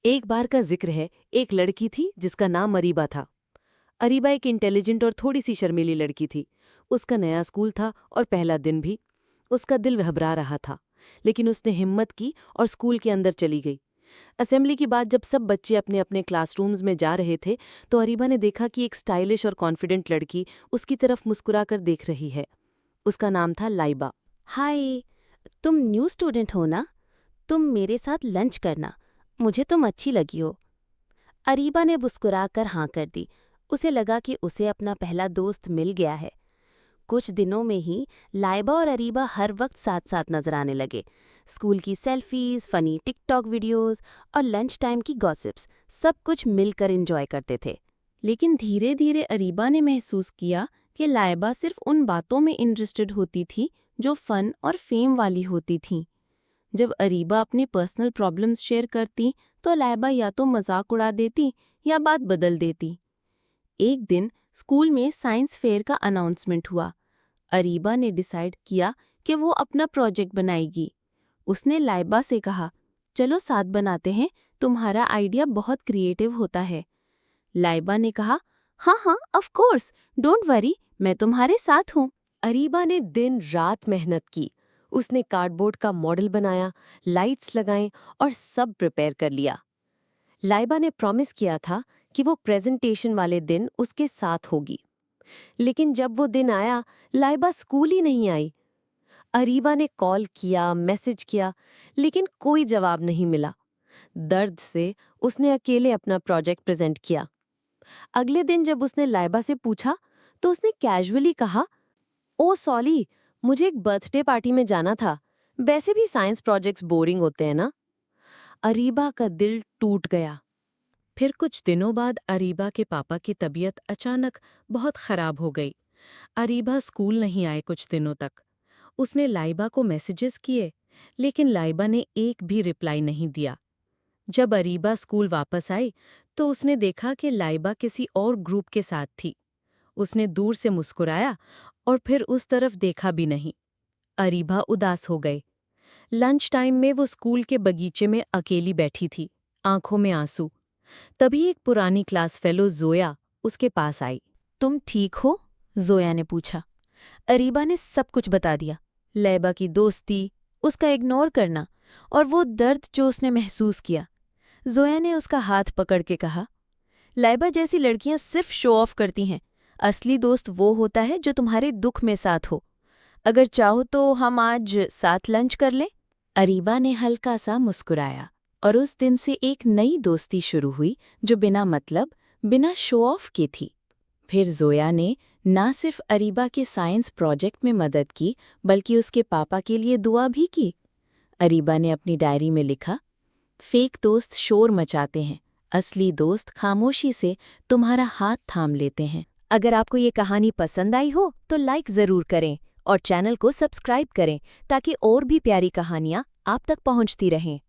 एक बार का जिक्र है, एक लड़की थी जिसका नाम अरीबा था। अरीबा एक इंटेलिजेंट और थोड़ी सी शर्मीली लड़की थी। उसका नया स्कूल था और पहला दिन भी। उसका दिल घबरा रहा था, लेकिन उसने हिम्मत की और स्कूल के अंदर चली गई। असेंबली की बात जब सब बच्चे अपने अपने क्लासरूम्स में जा रहे थे, तो अरीबा ने देखा कि एक स्टाइलिश और कॉन्फिडेंट लड़की उसकी तरफ मुस्कुराकर देख रही है। उसका नाम था लाइबा। हाय, तुम न्यू स्टूडेंट हो ना? तुम मेरे साथ लंच करना। मुझे तुम अच्छी लगी हो। अरीबा ने मुस्कुराकर हाँ कर दी। उसे लगा कि उसे अपना पहला दोस्त मिल गया है। कुछ दिनों में ही लाइबा और अरीबा हर वक्त साथ साथ नजर आने लगे। स्कूल की सेल्फीज, फनी टिकटॉक वीडियोस और लंच टाइम की गॉसिप्स, सब कुछ मिलकर एंजॉय करते थे। लेकिन धीरे धीरे अरीबा ने महसूस किया कि लाइबा सिर्फ उन बातों में इंटरेस्टेड होती थी जो फन और फेम वाली होती थीं। जब अरीबा अपनी पर्सनल प्रॉब्लम्स शेयर करती तो लाइबा या तो मजाक उड़ा देती या बात बदल देती। एक दिन स्कूल में साइंस फेयर का अनाउंसमेंट हुआ। अरीबा ने डिसाइड किया कि वो अपना प्रोजेक्ट बनाएगी। उसने लाइबा से कहा, चलो साथ बनाते हैं, तुम्हारा आइडिया बहुत क्रिएटिव होता है। लाइबा ने कहा, हाँ हाँ ऑफ कोर्स, डोंट वरी, मैं तुम्हारे साथ हूँ। अरीबा ने दिन रात मेहनत की। उसने कार्डबोर्ड का मॉडल बनाया, लाइट्स लगाईं और सब प्रिपेयर कर लिया। लाइबा ने प्रॉमिस किया था कि वो प्रेजेंटेशन वाले दिन उसके साथ होगी। लेकिन जब वो दिन आया, लाइबा स्कूल ही नहीं आई। अरीबा ने कॉल किया, मैसेज किया, लेकिन कोई जवाब नहीं मिला। दर्द से उसने अकेले अपना प्रोजेक्ट प्रेजेंट किया। अगले दिन जब उसने लाइबा से पूछा, तो उसने कैजुअली कहा, ओ सॉली, मुझे एक बर्थडे पार्टी में जाना था। वैसे भी साइंस प्रोजेक्ट्स बोरिंग होते हैं ना। अरीबा का दिल टूट गया। फिर कुछ दिनों बाद अरीबा के पापा की तबीयत अचानक बहुत खराब हो गई। अरीबा स्कूल नहीं आए कुछ दिनों तक। उसने लाइबा को मैसेजेस किए, लेकिन लाइबा ने एक भी रिप्लाई नहीं दिया। जब अरीबा स्कूल वापस आई, तो उसने देखा कि लाइबा किसी और ग्रुप के साथ थी। उसने दूर से मुस्कुराया और फिर उस तरफ देखा भी नहीं। अरीबा उदास हो गई। लंच टाइम में वो स्कूल के बगीचे में अकेली बैठी थी, आंखों में आंसू। तभी एक पुरानी क्लास फेलो जोया उसके पास आई। तुम ठीक हो? जोया ने पूछा। अरीबा ने सब कुछ बता दिया। लाइबा की दोस्ती, उसका इग्नोर करना और वो दर्द जो उसने महसूस किया। जोया ने उसका हाथ पकड़ के कहा, लाइबा जैसी लड़कियां सिर्फ शो ऑफ करती हैं। असली दोस्त वो होता है जो तुम्हारे दुख में साथ हो। अगर चाहो तो हम आज साथ लंच कर लें। अरीबा ने हल्का सा मुस्कुराया और उस दिन से एक नई दोस्ती शुरू हुई जो बिना मतलब, बिना शो ऑफ के थी। फिर जोया ने ना सिर्फ अरीबा के साइंस प्रोजेक्ट में मदद की, बल्कि उसके पापा के लिए दुआ भी की। अरीबा ने अपनी डायरी में लिखा, फेक दोस्त शोर मचाते हैं, असली दोस्त खामोशी से तुम्हारा हाथ थाम लेते हैं। अगर आपको ये कहानी पसंद आई हो तो लाइक ज़रूर करें और चैनल को सब्सक्राइब करें ताकि और भी प्यारी कहानियाँ आप तक पहुँचती रहें।